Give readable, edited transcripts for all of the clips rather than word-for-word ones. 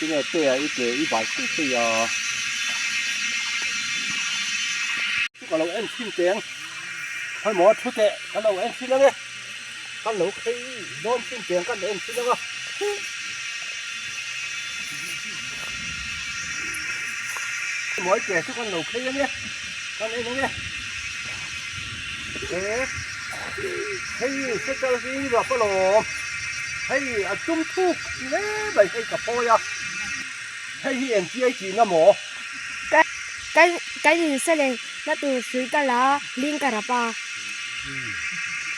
ที่เนี่ยเตี้ยอีเก๋อีบ่ายเตี้ยทุกคนเราเอ็นชิ้นเตียงให้หมอทุกแกกันเราเอ็นชิ้นแล้วเนี่ยกันเราเคยโดนชิ้นเตียงกันเอ็นชิ้นแล้วก็หมอแก่ทุกคนเราเคยเนี่ยกันเอ็นเนี่ยเฮ้ยเสร็จแล้วสิแบบปลอมเฮ้ยจุ่มทุกเนี่ยไปให้กับพ่อยาเฮ้ยเอ็นจีไอจีนะหมอcái gì sẽ lên nó từ suy cả lá liên cả là ba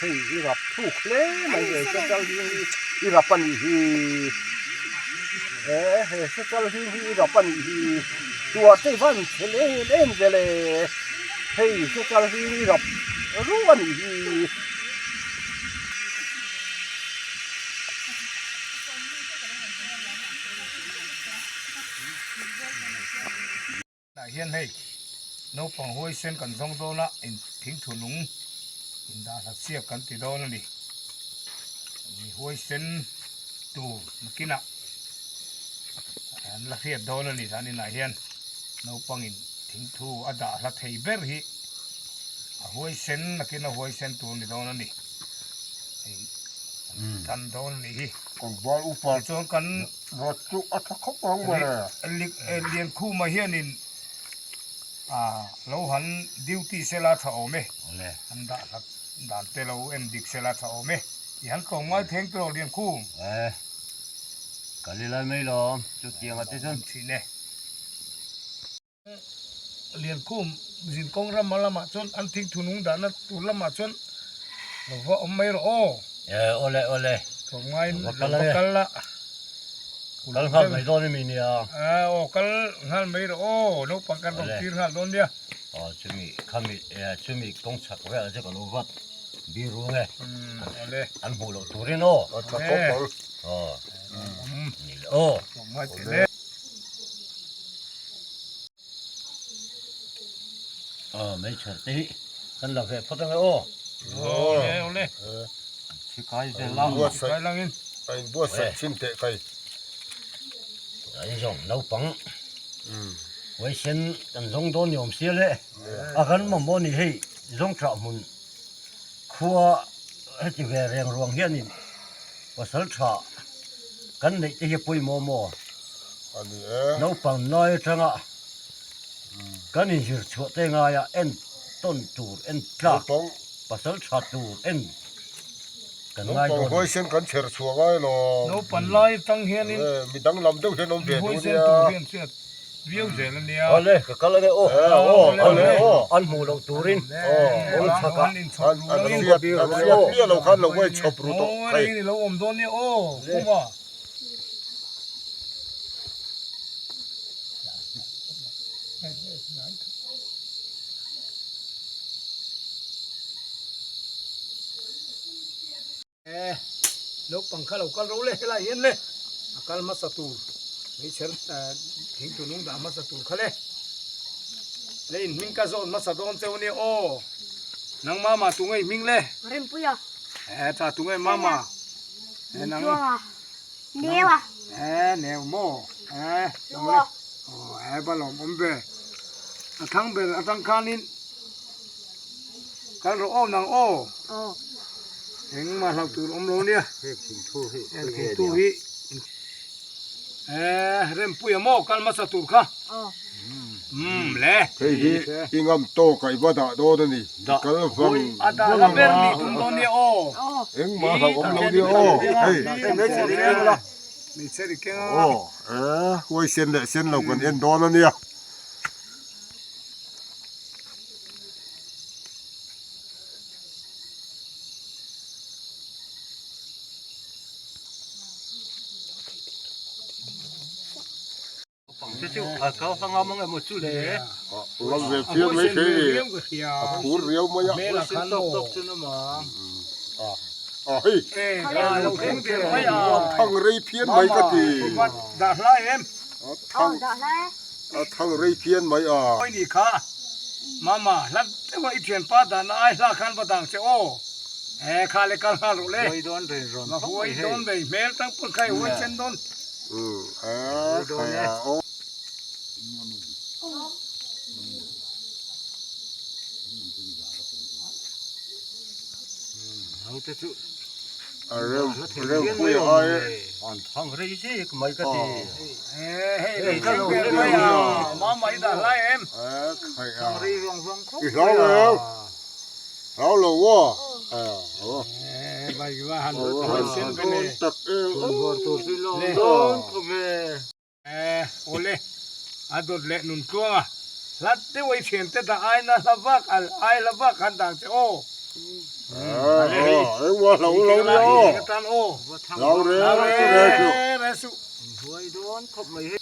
thì đi gặp thuốc lấy mà về cho tao đi gặp bạn gì sẽ tao đi gặp bạn gì chùa tây văn sẽ lên về này thì sẽ tao đi gặp rú bạn gì đại hiền hay nấu bằng hôi sen cần rong đô la in thính thủ núng in đã thật xia cần tỷ đô là đi hôi sen tù mà kia nè là hiền đô là đi ra nên đại hiền nấu bằng in thính thủ ở đã là thầy bé hi hôi sen là kia là hôi sen tù đi đô là đi tan đô là đi còn bao upa cho cần rót chút ăn khóc không mà liền khu mà hiền in lâu hắn duty sẽ là thầu mê, hắn đã tới lâu em đi sẽ là thầu mê, thì hắn còn nói thêm tôi liền khu, cái này là mấy lo, chút tiền ở trên thì nè, liền khu, diện công ra mà làm chôn, anh thích thu nung đã nó thu làm chôn, vợ ông mấy rồi, ole, còn ngay bakal la. kalau hal mấy đôi mình nè, kal hal mấy rồi, nó bakal đồng tiền hal đón đi. chúng mình công tác về ở chỗ nó vắt, biru nghe, ole, anh bù lỗ tuổi nó, khóc không còn mai thế này, mấy chuyện tí, anh làm việc phát tăng ole, chỉ cái gì làm, cái langin, anh bớt sạch xin tệ cái anh dùng nấu băng, với sen anh dùng đồ nhôm xía đấy, cái mà muốn gì hay dùng chợ mun, khua hết chỉ về riêng ruộng hiên nhìn, và sớt chợ, cái này thì bùi mò, nấu băng nói chăng ạ, cái này chỉ chỗ tay ngay à, en tôn chủ en cả, và sớt chợ chủ en cái nó ngay còn rồi, hôi sen cần chèr chùa cái nó nó pan lai tăng hiền in, mình đang làm đâu thế nó về hôi đâu sen nha tù hiền xuyên, viêu dễ lên đi à, ole, cái này anh mua lỗ tuổi, ông lang chaka, han in chọc anh lang in, siết kia lâu khăn lâu quay chụp rồi đó cái này lâu ôm đón đi không à, lúc bằng khá lâu con rú lên lại hiền lên, con mất sát tù, mấy chén thỉnh tụ nung đã mất sát tù khá lên, lên mình cá rôn mất sát đôn treo nè nang mama tụ ngay mình lên, rem puya ta tụ ngay mama, nang chua neo nèo mò, chua ba lòng ôm về, thằng về thằng khanin, cái rổ nang hình mà học từ ông luôn đi, hình thu hi, rem puya mo kan masa tur kha, le, cái gì cái ngâm to cái vợ đã đó đó nè cái vâng ada la berni tung don đi em mà học ông lâu đi hey mấy chuyện này là mi seri kenga, hôi sen lại sen lâu còn em đó nó nè câu phăng ngâm ngay một chút đấy, làm về phía mấy cái gì cú riêu mới nhá mẹ là khăn đồ, hey lâu tiếng tiền mấy thằng rây phiên mấy cái gì đặt lại em, thằng rây phiên mấy ôi đi kha, mama lát cái vậy chuyện pa đàn ai la khăn bắt đằng sẽ kha le khăn rồi le, đón rồi mà hôi đón về mẹ tăng quân khai hôi chân đón, โอ้ เอาแต่สุ เริ่มคุยอ้อย อ่อนทางเรยสิก็ไม่ก็ดี เฮ้ยนี่ก็รู้เลยอ่ะมาไม่ได้ไรเอ็ม ใครอ่ะอีกแล้วเอาเลยว่าโอ้ ไปว่าหันรถเส้นไปเลย ตักเอง ตัวสิโล โดนก็ไม่ โอเล่อาดุเล่นุนตัวลัดเตไว้เฉียนเตตาไอ้นั่นละบักไอ้ละบักขันต่างเจ้าโอ้ว่าเราเนาะ ตันโอ้ เราเร็ว เรสุ หวยโดนครบไม่ให้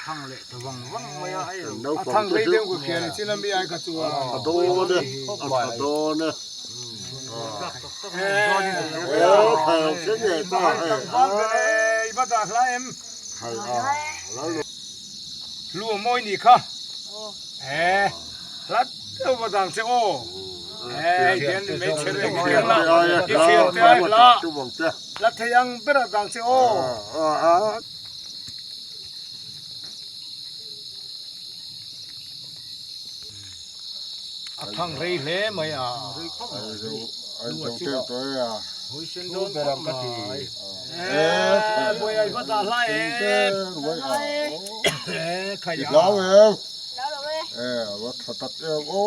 ทางเละตะวังวังไม่ไอ้ ทางเลยเดี๋ยวกูเขียนที่นั่นมีไอ้กระตัว โดนเนี่ยโดนเนี่ยใครเอาเส้นใหญ่ตา บ้านเลยบ้านตาคลายเอ็ม ใครอ่ะแล้ว ลูกมวยนี่ค่ะลัดเจ้าบ้านต่างเจ้าโอ้เขียนไม่เชื่อเขียนละเขียนได้ละลัดทยังเป็นต่างเจ้าโอ้ทางเลยเลยไหมอ่ะ ไอ้เจ้าเจ้าตัวอ่ะ หวยเส้นโดนแบบกะทิ บอยไอ้บ้านตาคลายเอ็มใครอยาก แล้วเอง แล้วเหรอเว้ย ว่าตัดเองโอ้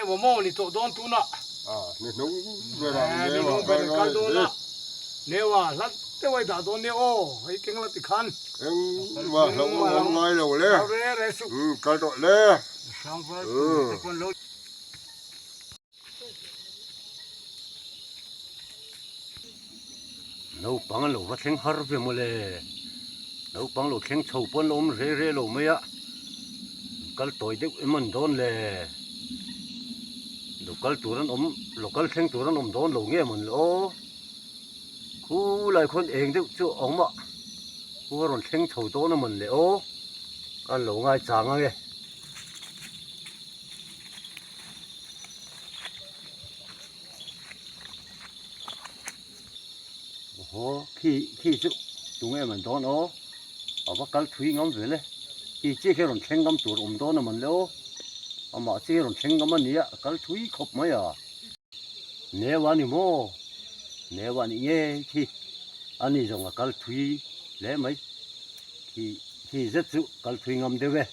ว่าโมนี่ตัวโดนตัวน่ะ นี่น้องเวลา นี่น้องเป็นการโดนน่ะเนี่ยว่าลัดเจ้าไอ้ตาโดนเนี่ยโอ้ไอ้เก่งละติคัน เอ็งว่าเราไงเราเลย เอาเร่สุ กระโดดเลย ช่างฟ้าทุกคนรู้เราปังเราว่าเข่งฮาร์ไปหมดเลยเราปังเราเข่งชาวปนลมเร่เราไม่อะกัลตัวเด็กมันโดนเลยเรากัลตัวนั้นเรากัลเข่งตัวนั้นโดนเราเงี้ยมันโอ้คู่หลายคนเองเด็กจู่ออกมาคู่เราเข่งชาวตัวนั้นมันเลยโอ้กันเราง่ายจังไงโอ้ขี้จุตัวเงี้ยมันโดนโอ้เอาว่ากัลถุยงอมไปเลยขี้เจ๊แค่เราเข่งงอมตัวโดนมันเลยโอ้เอามาเจ๊เราเข่งงอมมันเนี่ยกัลถุยครบไหมอ่ะเนื้อวันนี้โม่เนื้อวันนี้เงี้ยขี้อันนี้จะว่ากัลถุยเลยไหมขี้เจ็ดจุกัลถุยงอมเดียวเว้ย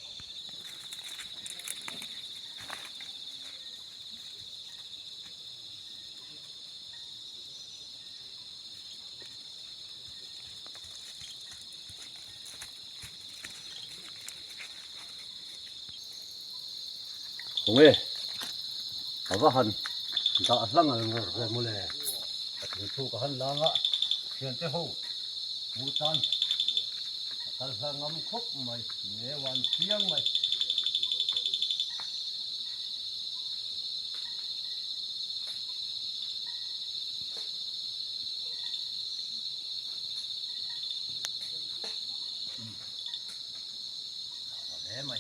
ตรงนี้เอาว่าหันจะลังอะไรเงี้ยหมดเลยถูกหันลังอ่ะเขียนเจ้าหูบูตันกัลลังงอมครบไหมเนื้อวันเที่ยงไหมเนื้อไหม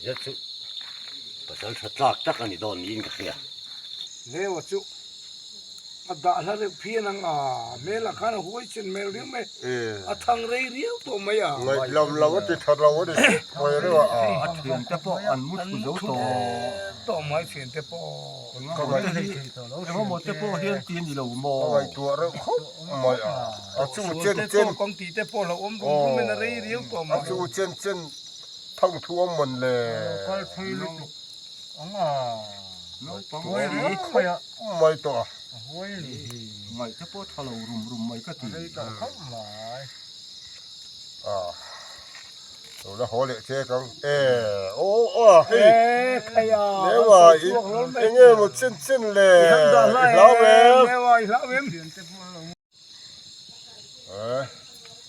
เยอะสุดก็จะชัดลักจักอันนี้โดนยิงกันเนี่ย เนี่ยว่าจุมาด่าแล้วเพี้ยนังเมล่ะขันหัวเช่นเมลเลี้ยงไม่ทางเรียวตัวไม่ไงเราก็ติดเราก็ติดไปเรื่อย เทียนแต่พออันมุดคุณเจ้าโต ตัวไม่เสียนแต่พอ ก็ไง แต่ว่าหมดแต่พอเฮียนตีนอยู่เราโม ก็ไงตัวเราครบไม่สู้เจนเจน กองตีแต่พอเราตรงไม่น่าเรียวตัวไม่ สู้เจนเจนทั้งทั่วมันเลย ก็ใช้ลูกอ๋อน้องปังไว้นี่ ไม่ตัว โอ้ย ไม่แต่พอทะลุรุมไม่ก็ตี ไอ้ตัวเข้ามา แล้วหัวเละเจ๊กังโอ้เฮ้ย ขยะ เนี่ยว่าอีเงี้ยมันเส้นเลยแล้วเว้ย ไม่ว่าแล้วเว้ย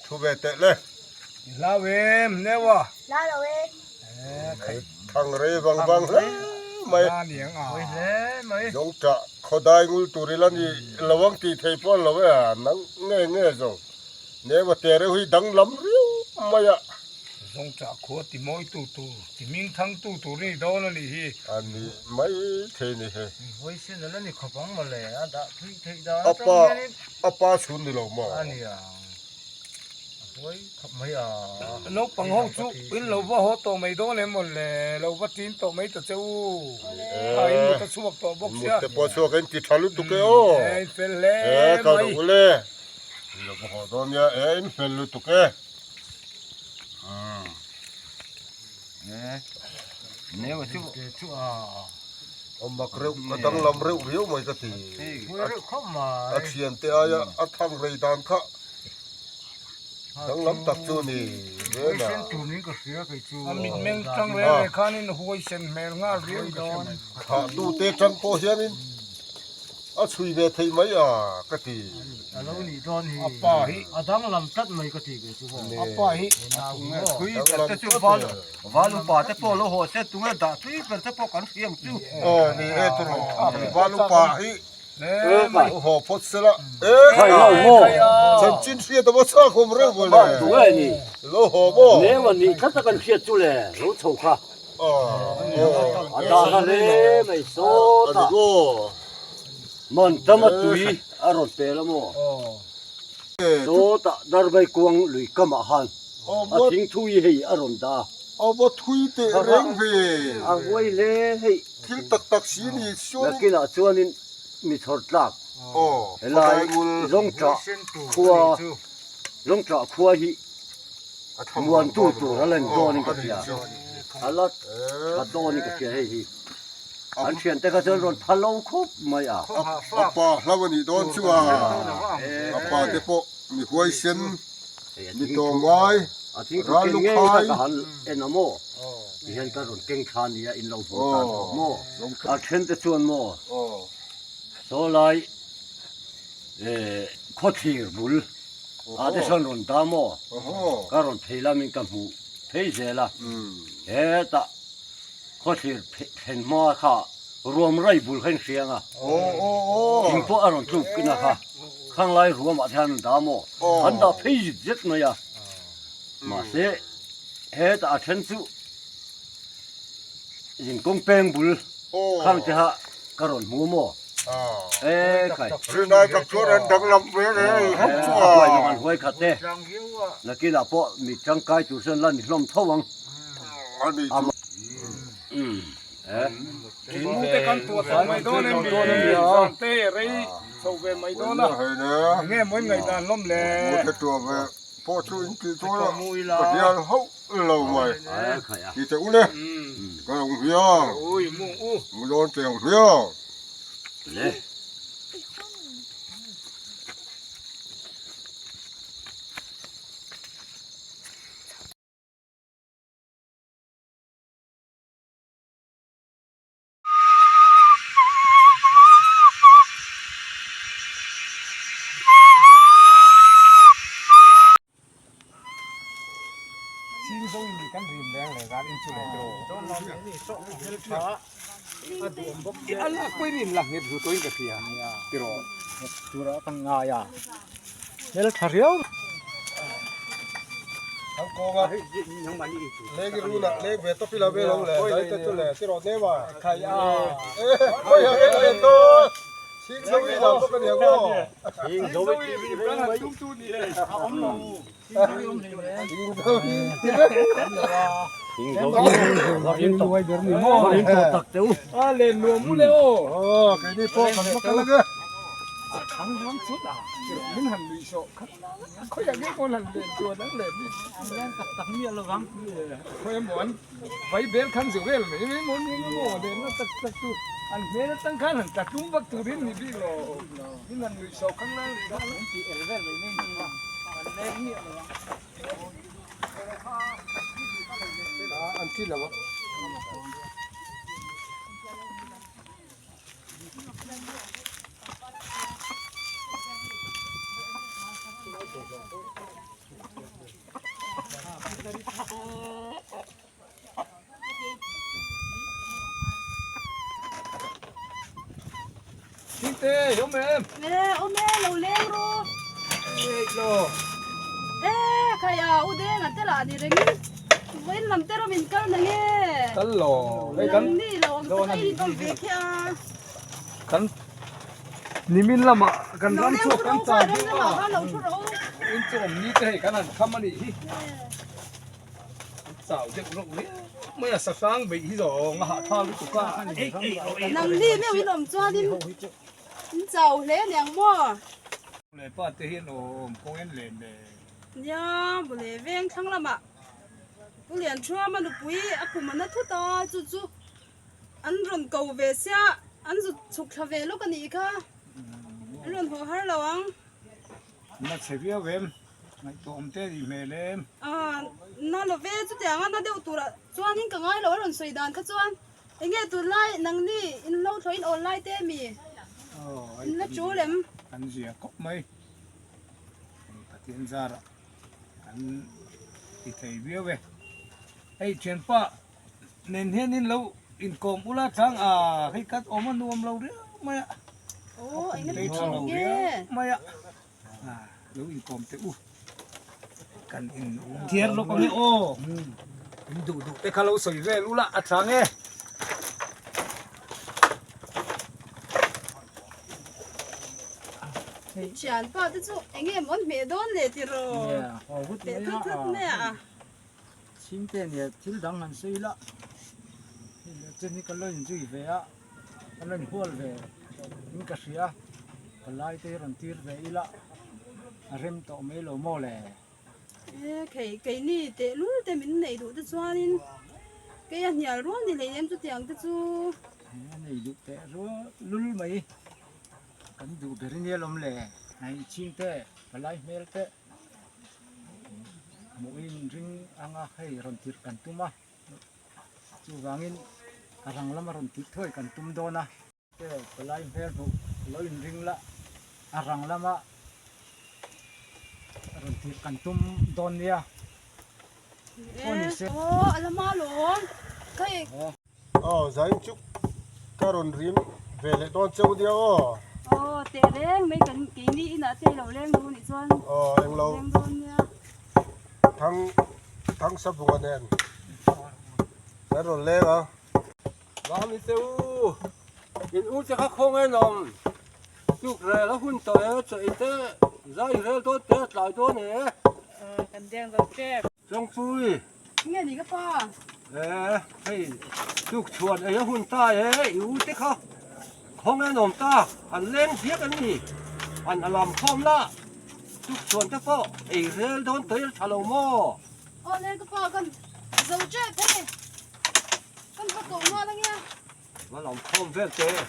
ทุบเตะเลย แล้วเว้ยเนี่ยว่า แล้วเหรอเว้ย ทางเรบังเลยไม่ เหนียงไม่เลยไม่ ยงจะค เขาได้งูตัวนี้แล้วนี่ระวังตีเทปอนเราไว้นังเงี้ยเงี้ยจงเนี่ยว่าแต่เรื่องดังลำเรียวไม่อะ สงจากขวดที่มอยตู้ที่มิงทั้งตู้นี่โดนนี่ฮี อันนี้ไม่เทนี่เฮ้ ไว้เส้นแล้วนี่ขบังมาเลยอ่ะดะทุยเทดา อาป้าชุนนี่เราหมอ อันนี้อ่ะไว้ขับไม่อ่ะ นกปังห้องจุอินเราว่าหัวโตไม่โดนเลยหมดเลยเราว่าจีนโตไม่ตัวเจ้าอินมันจะสวกตัวบก มุ เสีย ดแต่พอชัวกันติดทะลุตุกเออ เป็นเล่ ก็ ไม่ ดูเลยเราพอตอนเนี้ยเป็นลุตุกเนี่ยว่าชั่ว เอามาเร็วก็ต้องลำเร็วเร็วไม่ก็ที ไว้เข้ามา อาเซียนเตียอะอัทำไรดานค่ะต้องลำตักจูนี่เว้ยนะ เส้นตัวนี้ก็เสียไปจู่ มินเมงจังเลยข้านี่หัวเส้นเมลงาเรียนโดน ข้าดูเตะจังโพเฮียนินอาช่วยเวทีไหมอ่ะก็ที แล้วนี่ตอนนี้ อาป้าฮิ อาดังลำตัดไม่ก็ตีไปจู่ อาป้าฮิ คุยแต่จู่วาลูป่าแต่พอเราหัวเส้นตรงนั้นด่าทุยเป็นแต่พอกันเสียงจู่ นี่ตัวนู้นวาลูปาฮิ เน่ไม่ โอ้โหพอดเสละใครเล่าโม่ ฉันจินเสียตัวซ่าคมเร็วเลย ถูกไอ้นี่ โลโหโม่ เนี่ยวันนี้ข้าตะกันเสียจู่เลยรู้ถูกค่ะ อ๋อ อาดากันเลยไม่โซ อัน ตา นี้ก็ มันทำมาตุยอารมณ์เปล่าโม่โซตาดาร์ใบกวงลุยกำหัน อ๋อ อาทิ้งทุยให้อารมณ์ดา เอาบ่ทุยเตะเร่งเว อาไว้เลยให้ ทิลตักสีนี่ชว นั น กกีฬาชวนนี่มีทอดลัก โอ้ เวลาลงจากขัวลงจากขัวหิมวนตู้ตัวอะไรตัวนี่ก็เสียอะไรก็ตัวนี่ก็เสียให้หิอันเชียนแต่ก็จะรถพะโล้ครบไม่อ่ะ อาปาแล้ววันนี้โดนชัวอาปาเตโปมีหวยเส้นมีตัวไม้ อาทิ้งตัวเก่งไงก็หันเอ็นโมที่เห็นก็รถเก่งชานี่อินเราพูดตามโมอาเชียนแต่ชวนโม โอ้ โซไลโคทีร์บุลอาเดชอนรอนตามโม โอ้โห การอนเทลามิงกัมหูเทเจล่ะเฮตาโคทีร์เห็นมาค่ะรวมไรบุลเห็นเสียงอ่ะ โอ้โอ้โอ้ จิงพวกอารอนทุกกินนะค่ะข้างไล่รวมอาจารย์ดามโมอันดาเพย์เจ็ดนะยะมาเสเฮตาอาเชนซูจิงกงเปงบุล โอ้ ข้างจะฮะการอนหัวโมใคร เรื่องนายกับชัวนั้นดังลำเวเลยครับชัว หวยมันหวยขัดเต้นักกีฬาพวกมีจังกายจุดเส้นลันลมทวัง อันนี้ กินแต่กันตัวไม่โดนเลยมีเตะไรโซเวไม่โดนละ เฮ้ยนะ เงี้ยมันไงด้านล้มแล้ มุดตัวไปพอช่วยกินตัวละเดี๋ยวเขาเราไว้ที่จะอุ้เลยก็ลงเฮีย อุ้ยมูอู้ มึงโดนเตียงเฮีย เลย ชิงโซ่ยิงกันริมแรงเลยการอินชูเลโตต้นเราเนี่ยโซ่เฮลช้าอันละคุยนี่หลังเนี่ยดูตัวเองกับเสียติโรจุระตั้งงายาเฮลช้าเรียว ทั้งโกงอ่ะเล็กรู้นะเล็กเวทพิลาเวลงเลยได้แต่ตัวเลยที่เราเนี่ยว่า ขายา เอ้ยไม่อยากเห็นเลยตัวชิงสวีเราก็เป็นอย่างก็ ยิงโดน กันตุ้มตุ้มนี่เลยเอาอมลง ชิงสวีที่ไหน ยิงโดนยิงตัวยิงตัวตักเต้า เล่นรวมเลยโอ้ โอ้แค่นี้พอกันมากันแล้วก็ ทั้งทั้งสุดอ่ะมันหันดีโซ่เขาอยากให้คนหันเล่นตัวนั้นเลยนี่ตักเมียระวังเขาหมอนไฟเบลคันสิเวลไม่ไม่หมอนนี่โม่เด่นตักตักตัวอันเมียตั้งคันหันตักตุ้มบักตุรินนี่พี่โลนี่นั่นดีโซ่ข้างล่างนี่นั่นที่เอลเวลไม่ไม่นี่มันเล่นนี่ อันที่แล้ว เ chính tê hôm em Ê, ôm mẹ lâu lên rồi. ê lo Ê, khai à, u đê ngặt tê là đi đấy. Với làm tê rồi mình cân này nghe. cắn lò lấy Làm cắn đi là ông Đâu tê đi làm công gì việc kia. cắn nimin lama cắn Nó rắn leo chuột chút cắn đâu, tàu phải đâm ra bảo nó lâu chút đâu. in chôm như thế cái này không ăn đi sao chứ cũng đấy mới là sắp sáng bị rồi ngã thao với tụi ca Nằm đi mẹ uy lầm cho đi. Giàu lẽ nèng mua. lấy ba tê hiền ôm công em lên để Ya, bố lẽ ven thăng lắm ạ. Bố liền chua mà được quý, à cũng mà nó thút to, chú chú. Anh rộn cầu về xe, anh rụt chụp thà về lúc này cơ. Anh rộn hồ hả lâu anh. nó sẽ biết em ngày tôm tê gì về lên À, nó là về chút tiếng anh nó đều tụi là cho anh cả ngay lâu rồi xoay đàn các cho anh. Anh nghe tụi lại năng đi, in lâu thôi in online tê mi. In là chú lắm. anh gì cốc mấy anh tiền ra rồi anh thì thấy biết về ấy chuyện pa nên hiện in lâu in com ula thang à hay cắt ôm anh nuông lâu đấy mày ạ Ồ, anh thấy nghe thang lâu nghe. đấy mày ạ à lâu in com thế cần in thiệt lúc này ô in đủ đủ cái khâu sợi về lũ lạ thang nghe Chán pa thế chú, anh nghe món mẹ đón lệ thì rồi. Để thức thức nè à. chính tên thì thiếu đắng hẳn suy lắm trên những cái lên gì về á cái lên huol về những cái gì á cái lai tê rồi tiệt về ý lắm rem tổ mấy lỗ mò lẻ Ê, cái này tệ luôn tệ mình này đủ thế cho nên cái anh nhà luôn thì lấy em chút tiền thế chú. này được tệ rồi lul mấy cái đủ cái này lắm lẻ này chính tê cái lai mel tê mỗi ring ang hay rồi tiệt cần tum á chú vangin arang lama rồi tiệt thôi cần tum đó na cái lai mel bu loi ring la arang lama rồi tiệt cần tum don ya Ồ, alam mà luôn. Cái Giải chúc Caron Rim về lại đón châu đi tệ lên mấy cái ní là tệ đầu lên luôn thì cho anh lâu lên luôn nha. thằng sắp vào đèn đã rồi lên à làm gì tiêu in u cho các không ai nằm chúc rẻ nó hun tới chạy thế giải rẻ tốt tết lại tốt nè Cần đen rồi kẹp. trong phui Nghe gì cái pa. hey chúc chuột ấy hun ta ấy u thế không ai nằm ta anh lên thiết anh nhỉ anh làm không đó chúc chuột thế po ấy rẻ tốt tới thằng lâu mò Ô lên cái pa con dầu chết thế. Con bắt cổ ngon đó nghe. mà làm không về thế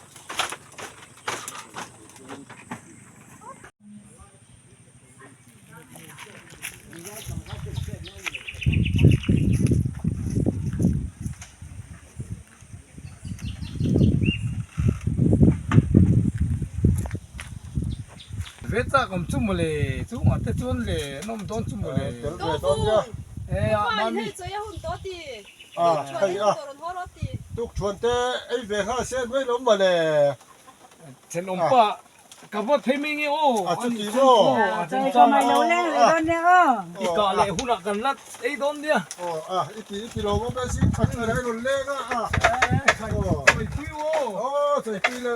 vết ra còn chung một lề chung ở tết chung lề nó một đón chung một lề Đâu phụ. ê à Phải mami thế chơi hôn tốt đi. hay chúc chuột thế ấy về ha xem với nó mà nè chen ông pa cả vợ thấy mình nghe ô chút tí vô chơi cho mày lâu lên rồi con nè đi cả lệ hút gần lát ấy đón đi ít tí lô cái gì thật là đấy rồi lên á mày kêu ô trời khi là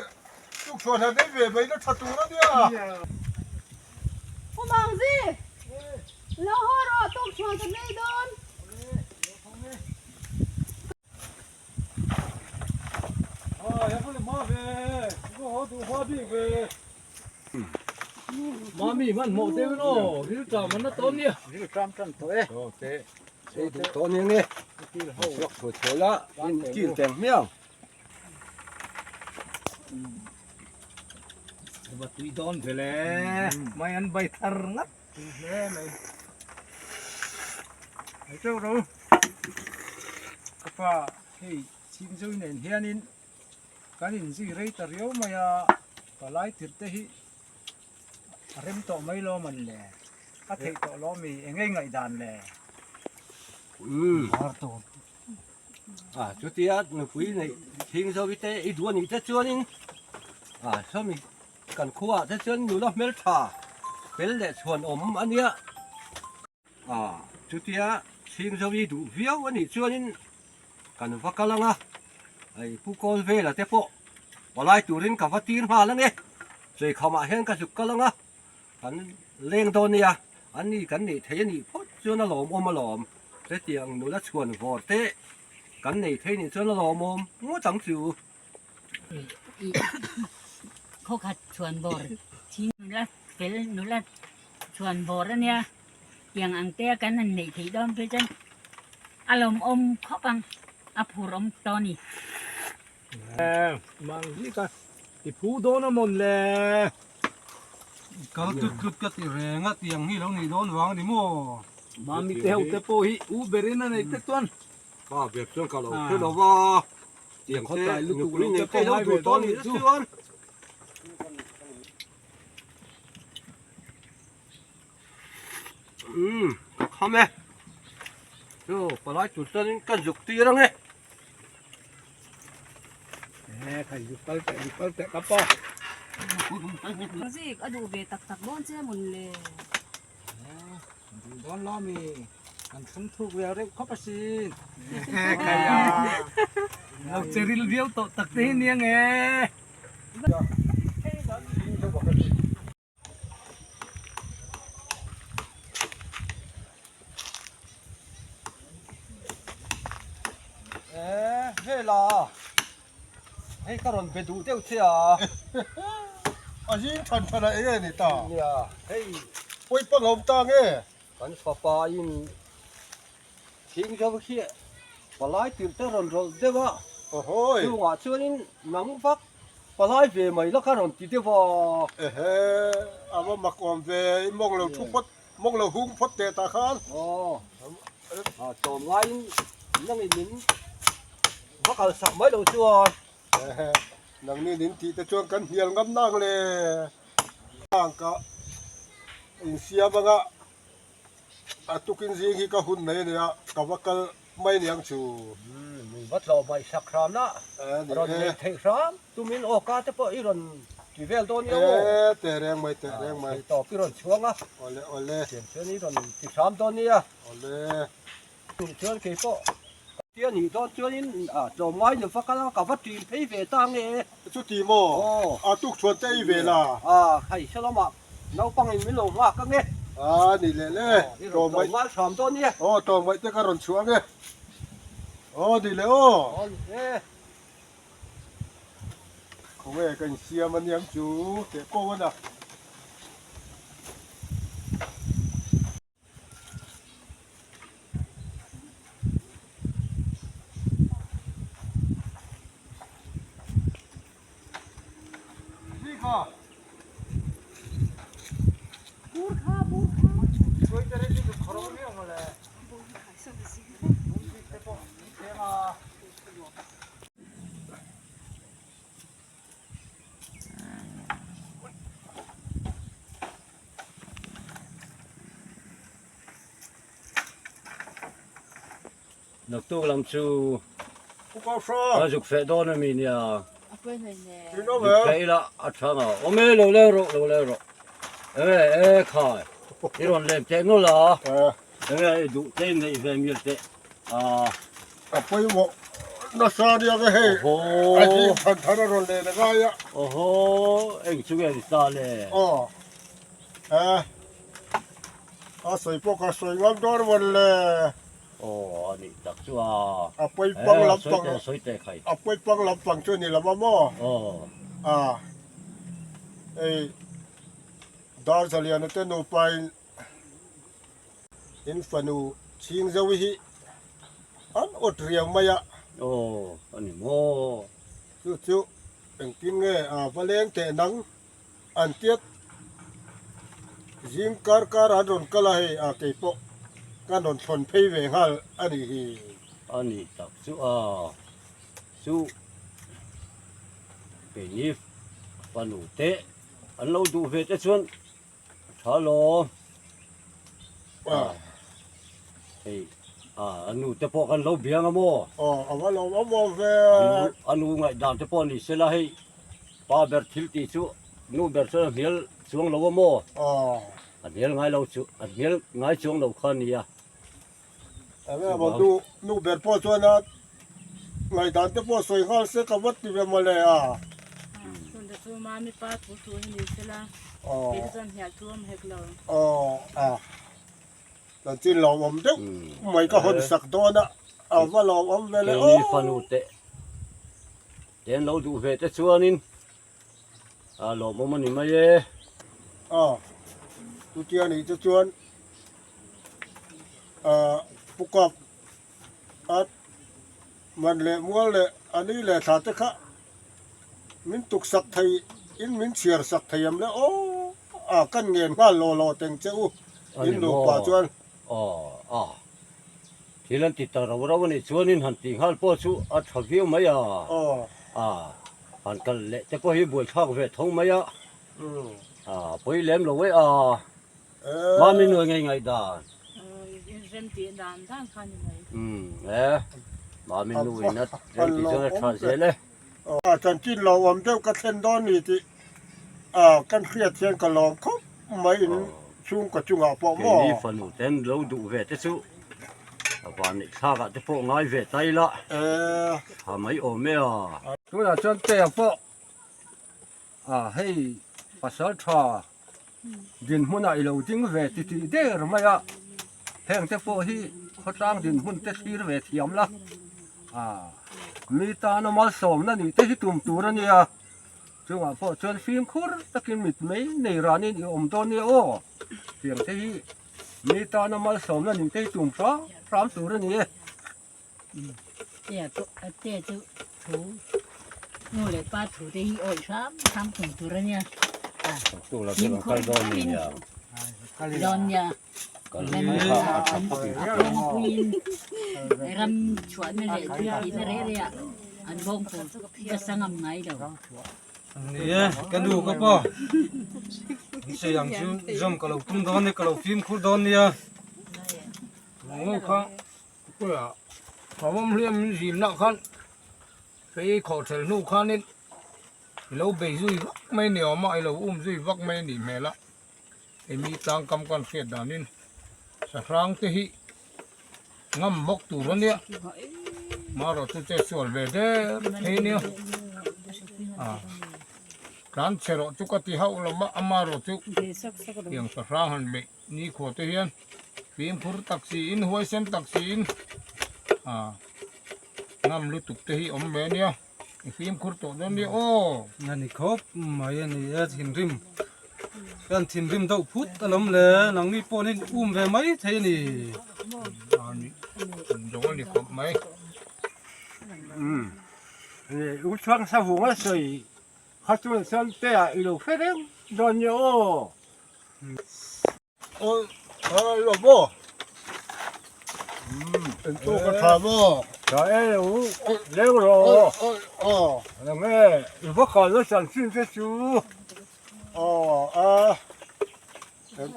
chúc chuột là đấy về mấy nó thật tú đó đi Không bằng gì. Nó hốt rồi, tụi chuồn từ đây đón. em phải mua về có họ tụ hoa đi về mami mình một tiêu nó đi chợ mình nó tốn đi đi trăm trăm tuổi ok đây tụ to như này sọc thổi thổi lá in chín tiền miếng và tùy đón về lẽ mày ăn bay thar ngắt lẽ mày mày trâu đâu cái pa hey chim chơi này hiền in cái gì gì rây tờ riêu mày cái lái thiệt thế hi rem tổ mấy lo mình lẻ cái thầy tổ lo mì ngay ngày đàn lẻ tổ chút tí á người quý này thiên sao biết thế ít đuôi này chết chưa nên ส้มกันคั่วจะเชิญอยู่แล้วเมลชาเป็นแหละส่วนอมอันเนี้ยจุดที่ชิงจะมีดูเบี้ยววันนี้ชวนกันฟักกันละไอ้ผู้ก่อเวล่ะเจ้าพ่อวันไรจุรินกับฟัดตีนมาแล้วเนี่ยใจเข้ามาเห็นกันสุกกันละกันเลี้ยงตัวเนี่ยอันนี้กันนี่เทียนี่พอชวนหลอมอมหลอมเสียงหนูละชวนวอดเตะกันนี่เทียนี่ชวนหลอมมัวจังจิ๋ว เขาขัดชวนบอร์ที่หนูละเป็นหนูละชวนบอร์เนี่ยอย่างอังเตียกันนั่นนี่ที่ดอมไปจันอารมณ์อมเขาปังอภูรมตอนนี้ บางทีก็ติผู้โดนหมดเลยก็จุดก็ติแรงอ่ะเตียงนี่แล้วนี่โดนวางนี่มั่วมามีเตวเตโปหิอูเบรินั่นไอ้เตต้น ก็เบียบเรื่องกับเราคือเราว่าเตียงเขาใจลูกตุกเนี่ยเราดูตอนนี้ชวนข้าแม่โย่ปลายจุดต้นกันจุกตีแล้วไง ใครอยู่ปัลเตะกับป้า สิก็ดูเวตักบ้านเจ้าหมดเลย โดนล้อมีกันสมทุกเวลเร็วเข้าไปสิใครเราเจอริลเวียวโตตักเตนเนี่ยไง เฮ้ล่ะให้กระรอนไปดูเจ้าเสีย อาชีพทันทันอะไรนี่ตา เนี่ยเฮ้ย ป่วยปังหอมตาเงี้ย กันฟ้าอินทิ้งเจ้าขี้ปลายตื่นเต้นรอนเดี๋ยวว่า โอ้โห คือว่าช่วงนี้น้ำฟักปลายเวไม่แล้วกระรอนติดเดี๋ยวว่า เฮ้อาว่ามักอมเวมองเราทุกพดมองเราหุ้งพดเตตาคาน อ๋อจอมไว้นั่งอีนิ้นฟักเอาสับไว้เราชวน นังนี่นินทีจะชวนกันเฮียงกำนั่งเลยต่างกะอินเสียบังอะตุกินซิงฮีก็หุ่นไหนเนี่ยกับว่าก็ไม่เนียงชู มีวัดเราไปสักครามนะ นี่ รอนเทครามตุมินโอกาสจะเปิดอีรอนที่เวลตัวนี้ แต่แรงไม่แต่แรงไม่ ต่อพี่รอนช่วงอ่ะ โอเล่โอเล่ เสียงเชื่อนี้รอนที่สามตัวนี้อ่ะ โอเล่ เชื่อกี่ปอเชื่อนี่ตัวเชื่อนี้จอมไว้เนี่ยฟักกันกับวัดจีนพี่เวตังเอง ชุดทีโมตุกชวนใจเวลา ให้ฉลองมาเราปังอินไม่ลงว่าก็เงี้ย นี่แหละเล่ นี่ ต ร ร อง ไว้ มาสามตัวนี้ โอ้ตรงไว้จะกระรอนชัวไงโอ้ดีเลยโอ้ อ๋อเอ๊ะ เขาเอ้กันเสียมันยังจูเตะโก้วันอ่ะนี่ค่ะช่วยจะได้ที่สุดขอร้องเรื่องมาเลยนักตู้ลำชู ผู้ก่อสร้า อาจุกเฟดอนมีเนี่ย เอาไปเลยเนี่ย ที่น้อง จุ เหร ก อ เฟละอัชนะโอเมโลเลโรขายอีรอนเล็บเจงล่ะดูเจงในเฟมิลเตกับไปบอกนักสาเดียก็ให้ โอ้โห ไอ้ที่พันธนรนเลยนะก็ยะ โอ้โหเอ็งช่วยตาเลย อ๋อสวยพวกสวยงามตัววันเลย โอ้อันนี้ตักชัว ไปปังลำปัง สวยแต่ไข่ ไปปังลำปังช่วยนี่ละมาม่อ โอ้ ไอ้ดาร์ซาเลียนเต้นไปอินฟานูชิงเซวิฮิอันอดเรียงมายะ โอ้อันนี้โม จู่ๆเป็นกินเงพะเลงเตะนังอันเตียดจิมการอันรนกะลาเฮเกปอกันรนชนเพยเวงฮัลอันนี้ อันนี้ตักชัวชูเป็นยิฟปนุเตะอันเราดูเฟตชวนชาโลเฮ้ยอันนู้จะพอกันเราเบียงอะโม เอาว่าเราเอามองเว อันนู้ไงดามจะพอนี่เสละให้ ป้าเบิดทิลตีสุนู่เบิดเสือเหียลสวงเราโม อ๋อ อันเหียลไงเราสุอันเหียลไงสวงเราคันนี้ แต่แม่บอกดูเบ็ดพ่อชวนนะไงตอนที่พ่อสวยเขาเสียกับวัดที่เป็นมาเลยอ่ะ ส่วนจะตัวมาไม่ป้าตัวนี่สิละ อ๋อ เป็นส่วนใหญ่ตัวเฮกเรา อ๋อแต่ที่เราผมเด็กไม่ก็คนสักตัวนะเอาว่าเราผมไปเลย เดี๋ยว โอ้ นี้ฟันอุเตะเดี๋ยวเราดูเวทชัวนินหลบมันนี่ไม่เย่ อ๋อตัวเจียนี่จะชวนประกอบมันเลยมัวเลยอันนี้เลยถ้าจะค่ะมินตุกสักไทยอินมินเชียร์สักไทยมแล้วโอ้กันเงินว่าโลเต็งเจ้าอินดูป่าชวน ทีนั้นติดต่อเราวันนี้ชวนินหันติงหันพ่อชูอัดหักเหี้ยวไหมหันกันเละจะก็ให้บวชข้าวเวททงไหมไปเลี้ยมเราไว้มาไม่เหนื่อยไงด่า เส้นตีดานทางคันยังไง มาไม่เหนื่อยนะเรื่องที่จะทำเสร็จเลย จันจินเราอมเจ้ากระเทนดอนนี่ที่กันเครียดเชียนก็ลองเขาไม่ชุ่งกับจุงอ่ะปอหม้อ นี่ฟันอุเต็มเราดูเวทชูวันนี้ข้าก็จะพวกง่ายเวทใจละทำไมโอ้ไม่ตัวน่ะจนเตะพวกให้ภาษาชาดินหุ่นไอเราจริงเวทที่เด้อไม่แพงแต่พวกที่เขาจ้างดินหุ่นแต่ที่เวทเทียมละมีตาโนมาสมนั่นนี่แต่ที่ตุ่มตัวนั่นเนี่ยจังหวะพอจนฟิล์มคูร์ตะกินมิดไม่ในร้านนี้อมต้นเนี่ยโอ้เสียงที่มีตาโนมาสมนั่นนี่แต่ที่ตุ่มพร้อมตัวนั่นนี่ เจ้าจะถูนู่นเลยป้าถูได้โอ้ยทำถึงตัวเนี่ย ตัวเราเป็นคนโดนนี่ ดอนเนี่ย ก็เล เป็ ย น ข้า อันผู้หญิงรำชวนไม่เลยที่กินอะไรเนี่ยอันบงผมจะสงบไงเดี๋ยว นี่กันดูก็ป่ะเสียงชื่อจำกับเราตุ้มดอนนี่กับเราฟิล์มคูดอนเนี่ยโอ้ข้าก็อ่ะพอผมเรียนมันสินักขันไปขอเธอนู่นขันนี่เราไปซุยวักไม่เหนียวมาเราซุยวักไม่หนีแม่ละไอ้มีตังกำกันเสียดานินสักครั้งที่งำบกตัวเนี่ยมาเราจะสวดเวเดเฮเนี่ยการเชรจุกติเฮาเรามาอามาเราจุอย่างสักครั้งหันเบนี่ขวดเฮียนฟิล์มพูดตักซีนหัวเส้นตักซีนงำลุตุกเตhiอมเบเนี่ยฟิล์มพูดตัวนี้โอ้นั่นนี่ครบมาอย่างนี้ทินริมกันทินริมเท่าพุทธลมเลยนังนี่ปนินเวไหมเทนี่อันนี้จงนี่ครบไหม อุช่วงสาวหัวสวยเขาชวนฉันเตะอีลูกเฟรนโดนโย โอ้หลบบ่เป็นตัวกระถางบ่ ใช่เร็วรอแล้วแม่พวกเขาจะสั่งซื้อชู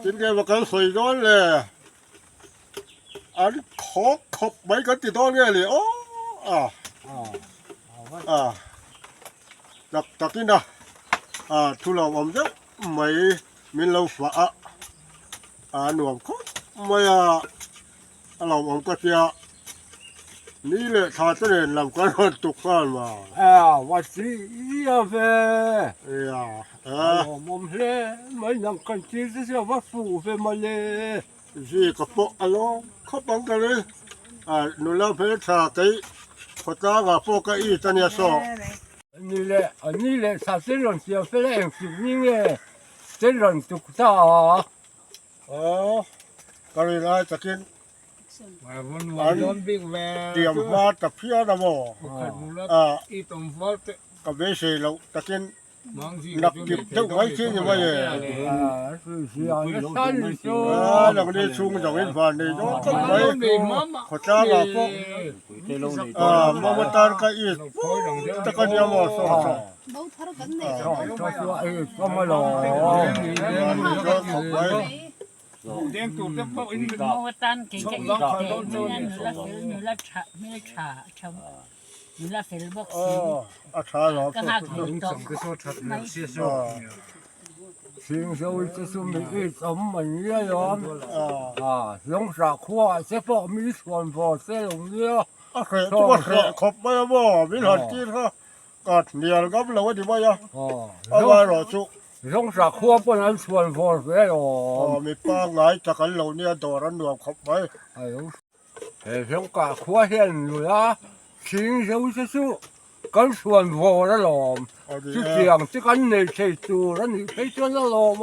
今天我跟水多嘞，你可没跟地多嘅哩哦，特見啊，除了我們這沒面老法農科沒老王個家，你咧他這裡諗緊我讀翻嘛？我是要呗。哎呀，我們咧沒能看見這些我父輩們咧。是個波咯，可幫佢咧，努力陪他給，或者我波個一真係說。你咧，啥子人小飛咧，是你嘅，這人讀啥啊？ก็เลยนะจะกิน วันบิ๊กแวร์ เตรียมฟ้าตะเพียนะบ่ ขัดมุลอีตมฟอต กับเวสีเราจะกิน มังสี นักจิบเจ้าไว้ชื่อยังไงเราก็ได้ชูมันจากเห็นผ่านนี่ก็ต้องไว้ขอจ้างเราพวกมาวันตานก็อีกตะกันยามอสอ đâu thở gần này có mà lò เลี้ยงตัวเต็มพ่ออิน โมตันเก่งๆหนูละไม่ชาช นูละเฟลบอก อ๋อ สิ อาชาหรอ ก็หาถูก Đúng ตก sẵn cái số thật là xia số. สิ่งที่จะสุ่มอีกสมมันเยอะยอมลงสาขั้วเสียพอมีส่วนพอเสียลงเยอะ โอเคทุกคนขบไม่บ่มีหอดกินเขาก็เดียวก็เราว่าดีว่ายังเอาไว้รอจุ ลงสาขั้วปนั้นส่วนพอเสียยอม มีป้าไงจากกันเราเนี่ยโดนหนวมขบไว้ ไอ้ลงลงกาขั้วเห็นอยู่ละสิ่งที่จะกันส่วนพอแล้วหลอมที่เสียงที่กันในใช้ตัวแล้วนี่ไปจนแล้วหลอม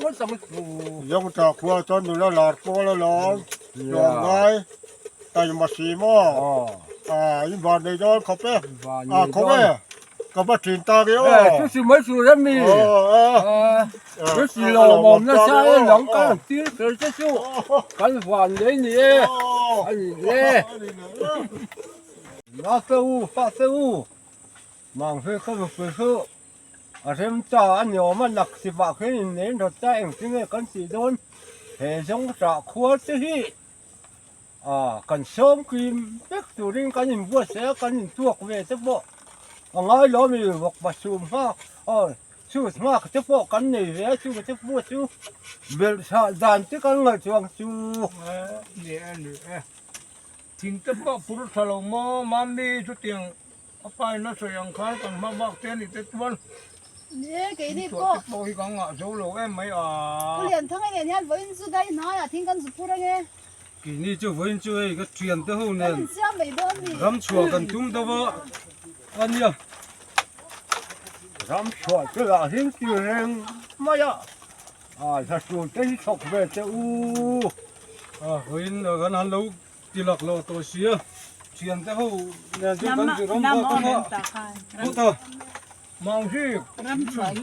มันต้องสู้ ยังจากขัวจนอยู่แล้วหลอดโปแล้วหลอมหลอมไงแต่ยังมาสีหม้อยิบานในย้อนเขาเป้เขาเป้ก็มาถิ่นตาเดียว就是没主人米，就是老毛那下来两干地儿这就干饭的你，哎你，拿食物发食物，忙费可不费事，什么早安牛们60把块年头在今个跟时段，系上啥苦这些，跟上金别主人跟人不写跟人做个这不。ngay lo mi vok ba sum ha chu ma te po kan nei ve chu te po chu bel sa dan te kan ngai chuang chu Nè. Thìn tập bọc phụ thà lầu mò mam đi chút tiền. Ở phải nó sợi ăn khai còn mà bọc tiền thì tết vân. เนี่ย给你 Chuột 报 tết bò thì còn ngã dấu lầu em mấy 不连汤一年文字该拿呀，听跟是不那个， Kỳ ni chú với chú ấy cái truyền tới hậu nè. 跟下没多米。 Rắm chùa cần tung đâu vợ. Ăn nhá. ram chua te la hin ti reng ma ya sa chu te chok ve te u Với gần ăn lâu thì lọc lò tổ xía. Truyền tới hậu nè chú cần chú rắm Nam vợ ô không nên ạ. ta khai Phụ thờ. Mang gì. rắm chuối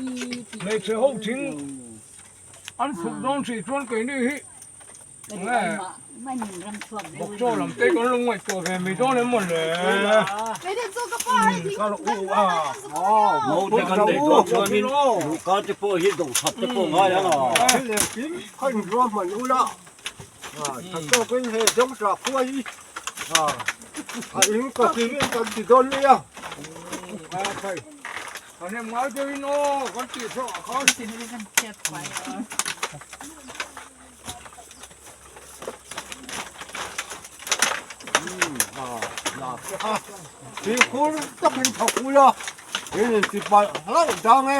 Lấy chế hậu chính. Ăn phục đông chỉ chuan cái này hị. mà nhìn rắm chuối Bọc cho làm tết con lông ngoài tổ về mì cho lên một lẻ. 每天做个饭，听跟冇得กันเด็กตัวชวนมินลูกค้าจะพูดฮิตงขับจะพูดง่ายแล้ว te le kim kan ro ma lu la ta to ken he jong sa khua yi in ka ti kan ti don le ya Anh em nói cho nó con chỉ sợ khó. xin đi rắm chết khoai ti khur ta kan thok u la in ti pa la dang e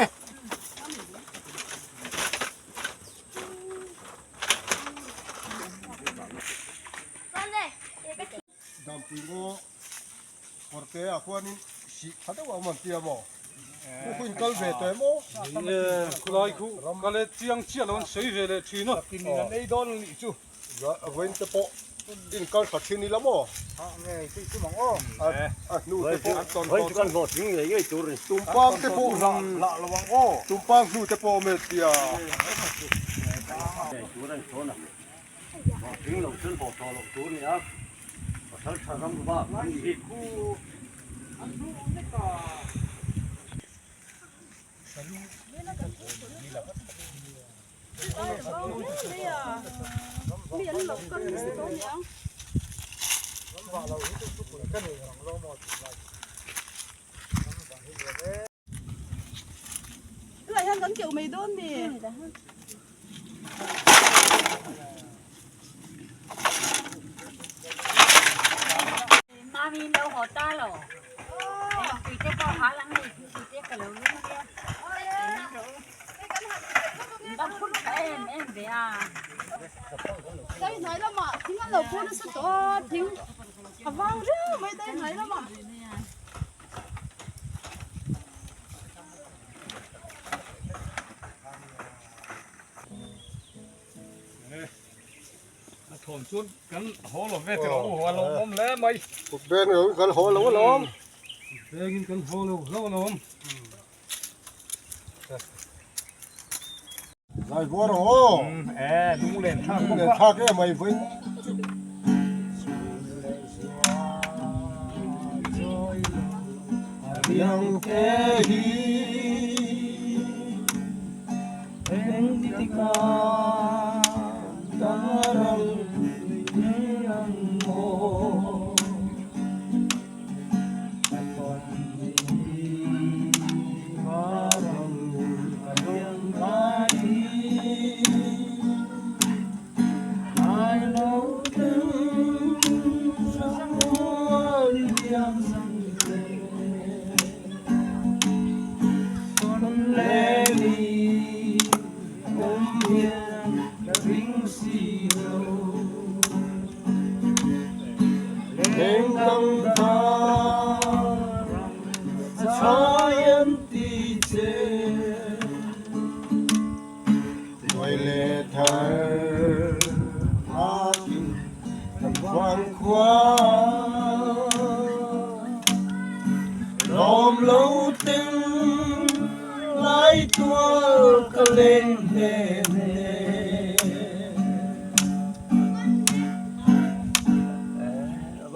dam pingo porte a khuan in si khata wa man tia mo khu kal ve te mo Lại khu cái này chiang chia lon sấy về để chi nó. Thì mình lấy đón lì chú. wen te po in kal khat thin ni la mo Nghe cái mong ô. nu te po ton เฮ้ยกันหมดทิ้งเลยไอ้ตัวนี้ tum pang te po la la wang o tum pang nu te po me tia ตัวนั้นตัวน่ะทิ้งลงขึ้นบ่อต่อลงตัวนี่นะฉันทำว่ามันฮิต miễn lộc con是多娘。lại hàng cắn kiểu mày đôn đi. mami đâu họ ta rồi em chỉ cái con há lăng đi chỉ cái cái lưỡi kia đâm phút em về à đây này là mà tiếng ăn lẩu nó sẽ to tiếng vang rứa mấy đây này là mà Thổn chút cắn hố là về thì nó lồng ôm lẽ mày. cục đen rồi gần hồ lỗ lom Về cái cắn hố lâu lom. lại vô rồi Đúng lên thang. để tha cái mày với yang ke hi en ditika daram yang mo Sayanti che Toile thar Akin Vang Kwa Lom lâu tinh Lai tua Ka lên nè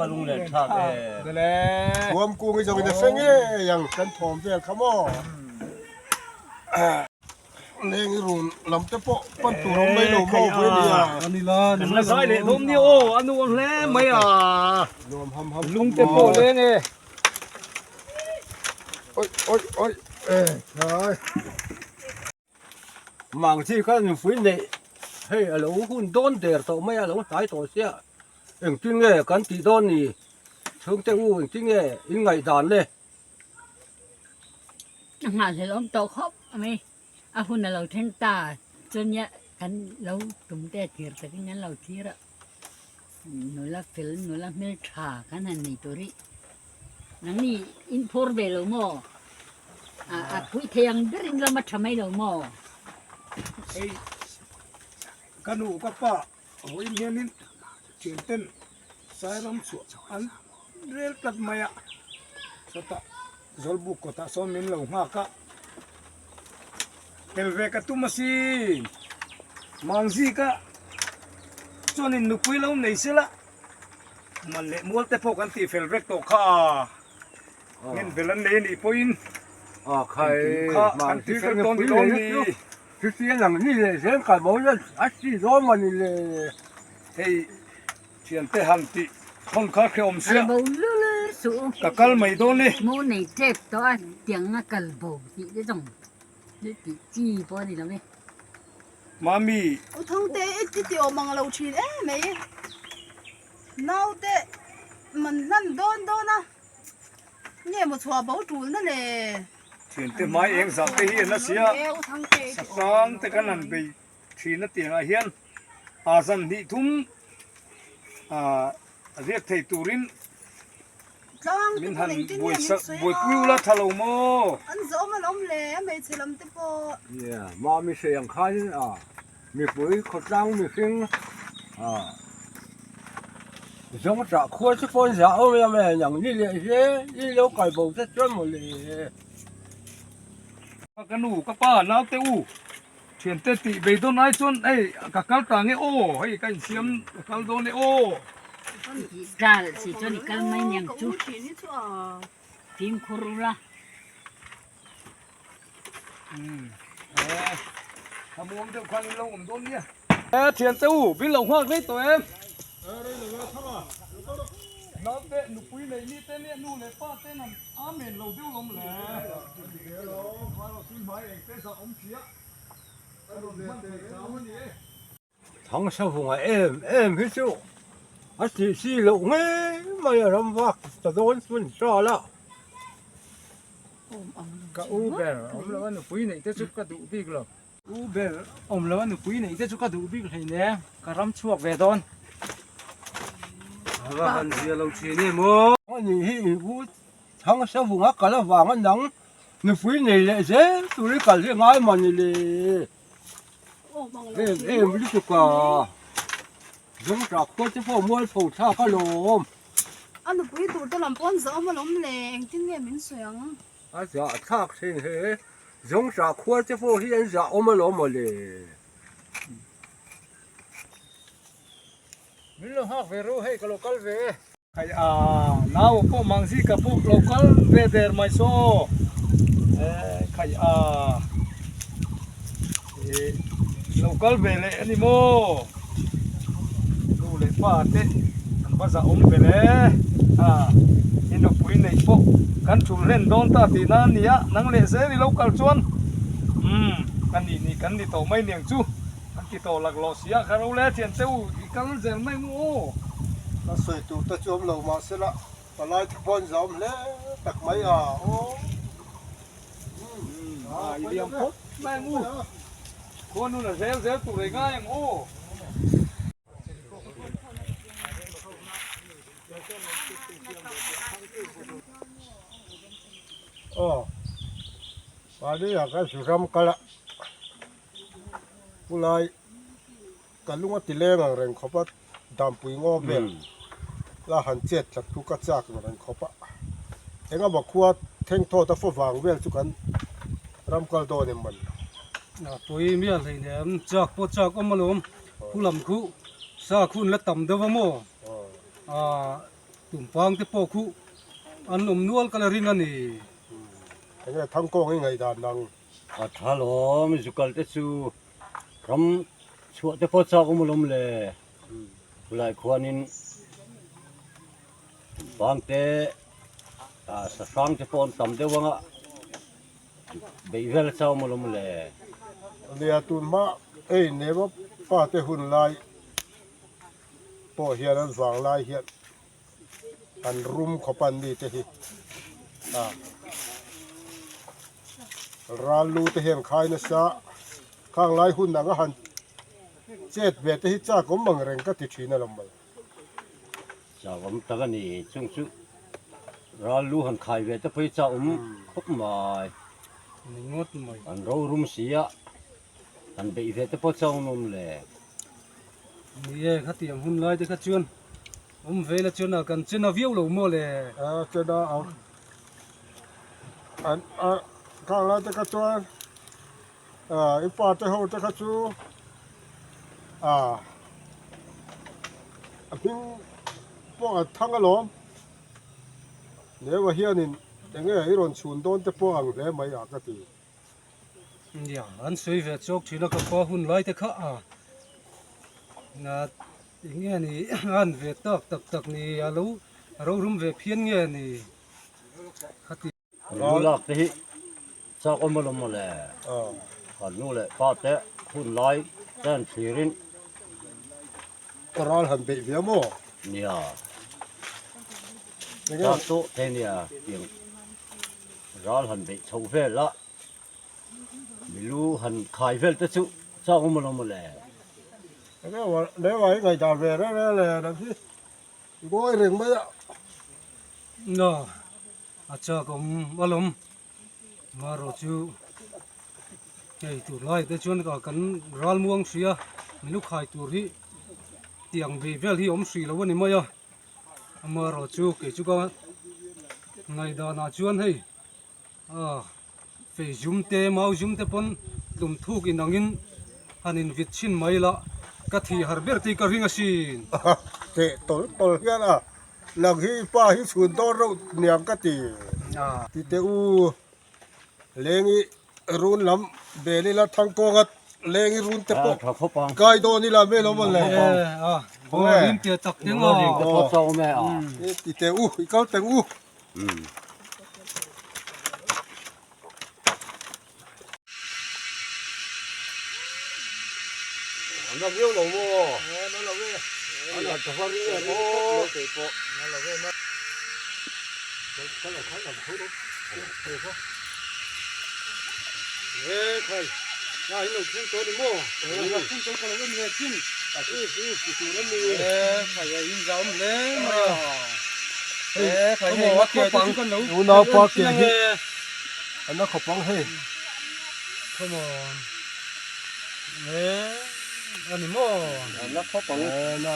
ก็ลุงเลยทักเอ ก็เลย Tuam ku ngi jong ina fenge yang kan thom ve khamo Leng run lam te po pan tu rom mai lo mo ve ni ya ani la กันละสายเลยทุ่มนี่โอ้อนุวันแล้วไม่อ่ะ Nom ham ham ลุงเต็มโปเลยไง oi oi oi ai มังที่ก็อยู่ฟื้นเลยเฮ้ยหลงหุ่นโดนเดือดต่อไม่หลงสายต่อเสียเอ็งจริงเลยกันตีโดนนี่ถึงจะอู้จริงเลยยังไงด่านเลย หาเสร็จแล้วโตครบอะไรอาคุณเราเทนตาจนเนี้ยกันเราตุ้มแต่เกียร์แต่ที่งั้นเราเทียร์หนูรักฟิลหนูรักเมลทากันนั่นนี่ตัวนี้นั่นนี่อินพอร์เบลโมคุยเทียงดริงเรามาทำไมเราโม ไอ้กันหนูกับป้าโอ้ยเมียนี่เขียนเต้นสายลำสวอันเรียกตัดมาอะสตะจอลบุกก็ตาซ้อมมินเหล่าหักะเอลเวกตุมาซีมังซีกะจนอินนุปุยเราไหนสิละมันเละมัวแต่พวกกันตีเฟลเวกโตข้าเงินเฟลันเนนี่ปุยน ใคร ข้า มั อั ง นตี ที่ เฟ ก็ ล ยัง ตอน ฟื้ ที่ น โด เล น ย นี่ ที่เสียหลังนี่เลยเสียงขับบอกว่าอาชีพร้อนมันนี่เลย เฮ้ยเชียนเตหันติคนข้าเขียวอมเสีย เราบอกเลื่อนสูง กะกัลไม่โดนเลย มูในเจ็บตัวเตียงกลโบจีได้ตรงได้ตีจีปอนี่แล้วไหม มามี 我通得一啲條問路錢誒未？鬧得問恁多多啦，你冇錯保住那嘞。 เชียนเตไม้เองสักเตเฮียนนะเสีย 我通得。 สักครั้งแต่กันนั่นไปทีนัดเตียงอาเฮียนอาสันนิทุ่มเรียกไทยตูรินมินหันบวยสักบวยกุ้วละทะลุโม อันโซมันอมเลยไม่ใช่ลำติปอ เนี่ยมามีเสียงคันมีปุ๋ยขดรังมีฟิงสมมติควรจะฝนจะเอาไม่อย่างนี้เลยเสียนี่เราไก่บุกจะจนหมดเลย กันหนูกับป้าน้าเตอูเชียนเตติไปโดนไอ้จนไอ้กะกัลต่างไอ้โอ้เฮ้ยกันเสียมกะกัลโดนไอ้โอ้ กาสิจนกาไม่ยังจู 钱你做啊？ ทีมครูละ ทำวงเจ้าควันเราอมโดนเนี่ยเชียนเตอูบินหลงหักนี่ตัวเองน้องเตะหนูปุ้ยเลยนี่เตะเนี่ยนู่นเลยป้าเตะนั่นอาเมนเราเดี๋ยวลมเลยทั้งสองฝ่ายพิสูจน์อาชีพสี่ลูกไม่ไม่รำวักจะโดนสุนทรแล้ว ka uber om lawa nu pui nei te chu ka du big lo uber om lawa nu pui nei te chu ka du big hei ne ka ram chuak ve don ว่ากันเสียเราเชียนี่มั้งอันนี้กูทั้งสองฝ่ายกันแล้วว่ากันหนังนี่ฟื้นนี่เลยเสียตัวนี้กันเสียง่ายมันนี่เลย ไม่รู้สึกว่ายังจากคนที่พ่อมวยผูกท่าก็ลม อันนู้นไปดูแต่ลำปอนโซมันอมเลยจริงเนี่ยมันสวย อาจจะทักเช่นเฮ้ยังจากคนที่พ่อเห็นจะอมมาลมมาเลย มิลฮากเวรูให้กะโลกัลเวใครนาวพวกมังซีกับพวกโลกัลเวเดอร์ไม่โซใครโลกัลเวเลยอันนี้โมดูเลยป้าเตะภาษาอมเวเลยอินโดปุยในพวกกันชุมเล่นโดนตาตีนั่นเนี่ยนังเลเซนี่โลกัลชวนกันนี่กันนี่โตไม่เนียงจูกันที่โตหลักโลเสียคาร์โลเลเทียนเต้าอีกันเซลไม่งู ta soi tu ta chom lo ma se la ta lai ti bon zam le tak mai o อีเดียมพบแม่งูคนนู้นเซลตัวเรงยังโอ้ อ๋อวันนี้อยากให้สุรำกันละผู้ลายกันลุงว่าติเลงอะไรเขาปะดำปุยงอเบลลาหันเจ็ดจากทุกกระจากอะไรเขาปะเอ็งก็บอกว่าเท่งโทษตะฟวางเวลจุกันรำกันโดนมัน ปุยเมียเลยเนี่ยจากปจากอมลมผู้ลำคุซาคุณและต่ำเดวโมตุ่มฟางที่ปอคุอันนวลกันรินันนี่ เอ็งก็ทั้งกองยังไงดานดัง อาทาลมิสุกัลเตสูรำชัวเตปอดจากอุมลมเลยหลายคนนินบางเตสร้างเตปอนต่ำเดวังะเบยเวลจากอุมลมเลย เนี่ยตุนมาเอ้ยเนี่ยว่าป้าเตหุ่นลายปอเฮียนั้นฝังลายเฮียอันรุมขปันดีเตหิร้านลูเตเห็นขายนะซะข้างลายหุ่นนังหันเจ็ดเวทหิจ้าก็มังเร่งก็ติดชีนลำบาก จากผมตะกันนี่ช่วงชุราลูหันขายเวทไปจากคบมา งดหมด อันเรารุมเสียอันเบยเวทปอดจากอุมลมเลย นี่ข้าเตรียมหุ่นลายที่ข้าชวนเวลาชวนกันชวนวิวเราโมเลย จะได้เอาอันข้างลายจะกระจวนอีป้าเตหัวจะกระจูพิงพวกทั้งกระหล่อมเนี่ยว่าเฮียนี่ยังไงไอ้รอนชูนโดนจะพวกเลยไม่อยากกะตี อย่าอันสวยเวทโชคชีนก็พอหุ่นลายที่ข้านะอย่างเงี้ยนี่อันเวทตักนี่เรารุมเวทเพี้ยนเงี้ยนี่ข้าตี รู้ลักที่จากอุมลมเลย ก่อนนู้นเลยป้าเตะคุณร้อยเส้นสีริน ก็ร้านหันไปเวียโม่ เนี่ย ยังไง จากโต๊ะเทเนี่ยเพียงร้านหันไปชงเฟลละไม่รู้หันขายเฟลแต่สุจากอุมลมเลย ยังไงว่าเดี๋ยวไว้ไงจ่าเวรแล้วเลยนะพี่กูไอ้เร่งไม่อะ น่ะอาจารย์ก็มาลมมารอจูไอ้ตัวลายแต่ชวนกันรัลม่วงเสียไม่รู้ใครตัวที่เตียงเบลที่สีแล้ววันนี้ไม่อะมารอจูไอ้จูก็ไงดานาชวนให้เฟยจุ่มเตะมาจุ่มเตะปนตุ่มทุกอินังอินฮันอินวิชินไม่ละกะที่ฮาร์เบอร์ตีกระดิ่งสิน เตะตลกันอ่ะหลังที่ป้าที่สูนโดนเราเนี่ยก็ตีที่เตอูเลงีรุนลำเบลีละทั้งกองเลงีรุนเตป ถ้าเขาปัง กายโดนี่ละไม่รู้มันเลย โอ้ยเตียตักยัง เรา อ่ะ ดิก็พอจากอุมล นี่ที่เตอูอีกเขาเตอู อันนั้นเยอะเลยมั้งนั่นเราเว้ยอันนั้นจะฟังเรื่องโอ้เตะปอนั่นเราเว้ยนะก็เราขายกับเขาดูเตะปอเฮ้ยใครน่าเห็นเราขึ้นตัวดิมั้งเราขึ้นตัวกันเราเว้ยมีขึ้นตัวนั้นมีใครยิงจอมเลยใครให้วัดเกี่ยวกับกันหนู อูน่าป้าเกี่ยที่อันนั้นเขาปังให้ Come on อันนี้มั้ง นักเขาปัง น่า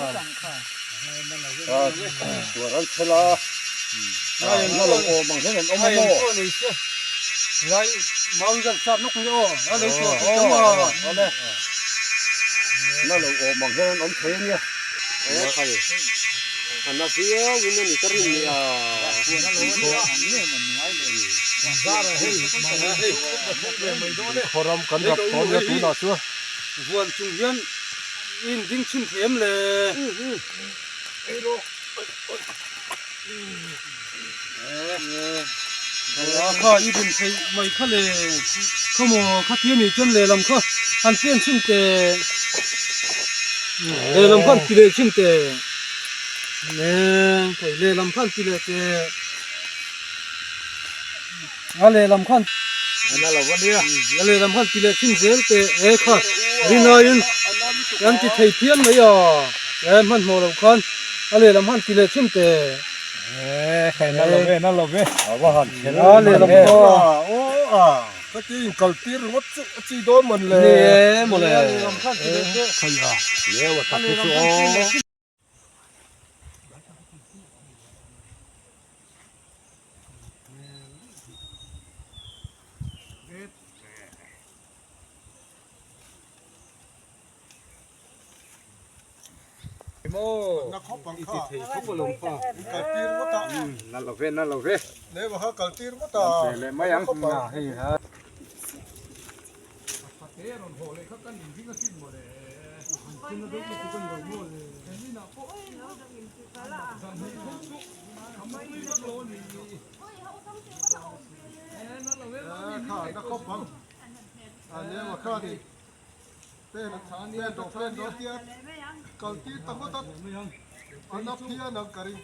ตัวรันเชลานั่นเราโอ้บางทีเห็นโอ้โม่ ไรมังจะสับนกเยอะอะไรตัว โอ้ ตัว เอาเลยนั่นเราโอ้บางทีเห็นอมเทียนเนี่ยโอ้ใครอันนั้นเสียวินนี่กระดิ่งเนี่ยขอรำกันกับตอนนี้ตัวน่าชัว วันจุงยันอินดิ้งชิมเข็มเลยข้าอีดินใส่ไม่ข้าเลยข้าโมข้าเทียนนี่จนเลยลำข้าอันเปลี่ยนชิมเตะเลยลำพันกิเลชิมเตะเนี่ยใส่เลยลำพันกิเลเตะอะไรลำพัน อันนั้นเราวันนี้ อะไรลำพันกิเลชิมเซลเตะค่ะรินายินยันที่ไทยเพี้ยนไม่ยอมันโมเราคันอะไรลำพันกิเลชิมเตะ ใครนั่นเราเว้ เอาว่าหันเห็น เลยเรา โอ้ก็จริงกัลตีรถจีโดนหมดเลย หมดเลย ใครอ่ะ เนี่ยว่าตัดที่สุด โม นักขบบังคับ เขาก็ลงฟ้า กัลตีรถ นั่นเราเว้นั่นเราเว้ เนี่ยว่ากัลตีรถ เลยไม่ยังน่าให้ฮะ ข้านักขบบังอันนี้ว่าข้าดิเต้นเนี่ยดอกเต้นดอกเตี้ยกัลตีตั้งก็ตัดอันนับเตี้ยนักการิ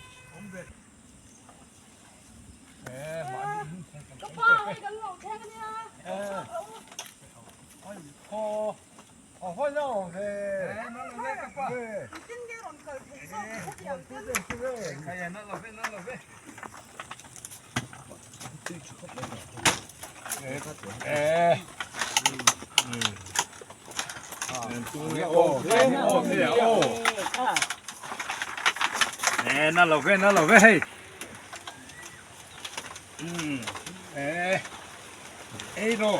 ก็พ่อให้กันหลงแค่กันเนี่ย อ๋อพ่อเนาะเฮ้นั่นเราเว้กับป้า กินแกหลงเกิดถึงส้มทุกอย่างกัน ใครนั่นเราเว้นั่นเราเว้โอ้นั่นเราเว้นั่นเราเว้เอ้โน่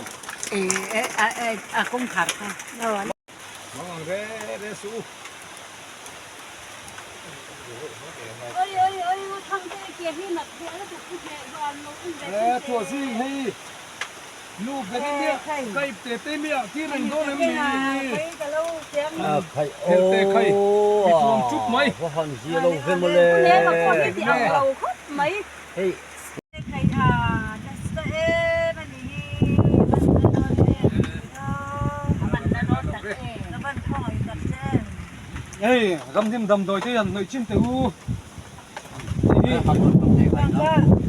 cũng thật thôi rồi มองเร่เร่สู้ ơi thằng kia khi nặt kia nó được cái đoàn nó cũng เอ้ตัวสิให้ลูกกันเนี่ยใกล้เตะเตะเมียที่นั่นโดนมี cái lâu chém ใครโอ้ว่าหันเสียลงเพิ่มมาเลย nếu mà có cái gì ông lâu khóc mấy เฮ้ย thầy thà nó sẽ nó đi mình nó nói thật nó vẫn thôi thật chứ เฮ้ยรำจิ้มดำโดยที่ยันหน่อยจิ้มติ๋ว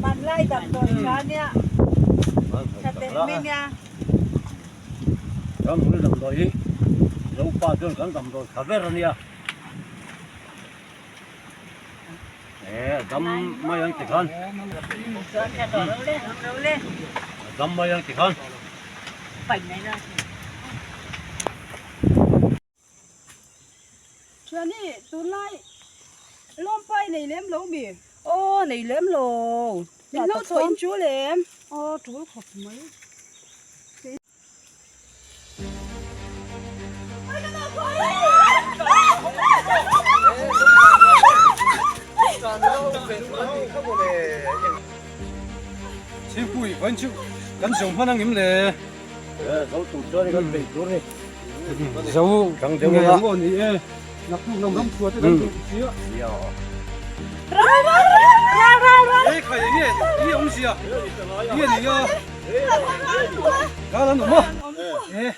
mình lại tập rồi cá nha thật đấy mình nha เราไม่ดำโดยเราป้าจนกันดำโดยขับเรือเนี่ยดำมายังติดขัน cho đổ lênดำมายังติดขัน phảnh này ra chuyện này tôi lại lom bay này lém lấu bì ô này lém lồ mình lâu thôi chú lém ô chú khóc mấy chỉ bụi vẫn chịu gắn sống phân năng nghiệm lệ dấu tụt cho đi con bị tụt đi dấu chẳng điều thiếu này là ngon thì nắp luôn nằm chua tới đến xíu ấy khai cái ông gì à cái gì à cá lớn đúng không ê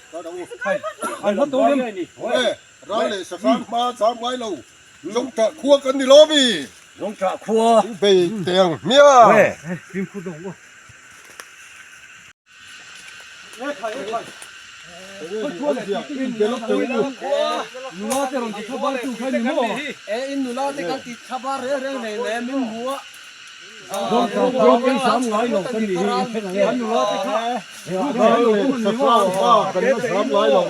khai anh bắt tôi đi เฮ้ยร้านเลยสักครั้งมา3ไว้เราลงตะคั่วกันดิโลบี giống trà khua ไปเตียงเมีย quê phim khu đồng quá Hãy subscribe cho kênh Ghiền Mì Gõ nó sẽ làm cho bạn tự khai mình mua in nula te kan ti khaba re re ne ne min mua giống trà khua cái sắm ngói lột cái gì anh nó sẽ khaiร้านเลยสักครั้งมากันมา3ไว้เรา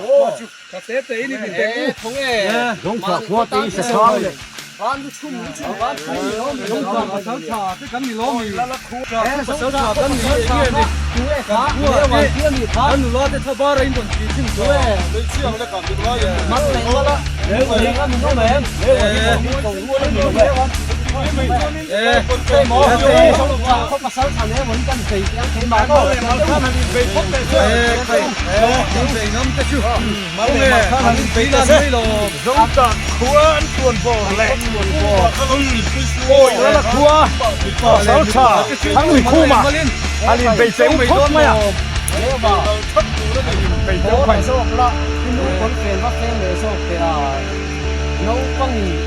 กระเตะเตะนี่เป็น e thong e giống trà khua tí sẽ sao ban du chum ban chum lo mi giống trà và sáu trà cái cắn mì ló mì la la khu ra sáu trà cắn mì ló mì chú e ka ne wa kia mi tha anh nó sẽ thao ba rồi anh còn chỉ chim chú rồi e เลยเชี่ยงแล้วกันดิว่าอย่าง mắt này wa la nếu mà đi ăn nó mềm nếu mà đi còn mua nó nhiều vậy cái mỏ cái không có sáu thằng này vẫn cần gì cái mà nó là nó khá là bị phốt này khai giống về ngắm cái chú mà về khá là bị là đây rồi giống trà khua ăn tuần bò lẹ ôi đó là cua sáu trà thằng người khu mà anh liền bị chém bị đốt mày à nếu mà bị nếu phải số là cái núi con phèn bắt phèn để số cái nấu bằng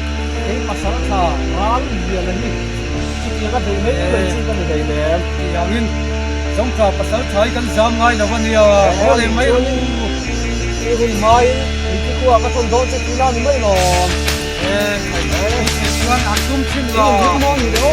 cái mặt sáu thà nó liền là như chỉ kia cái gì mấy người chỉ cái gì nàyอย่างนี้สงขลาภาษาไทยกันจำง่ายนะวันนี้เพราะเลยไม่รู้ cái gì mai cái cua cái con đốt cái nó mới lò ไอ้ชวนอัดตุ้มชิม cái ละ gì món gì đâu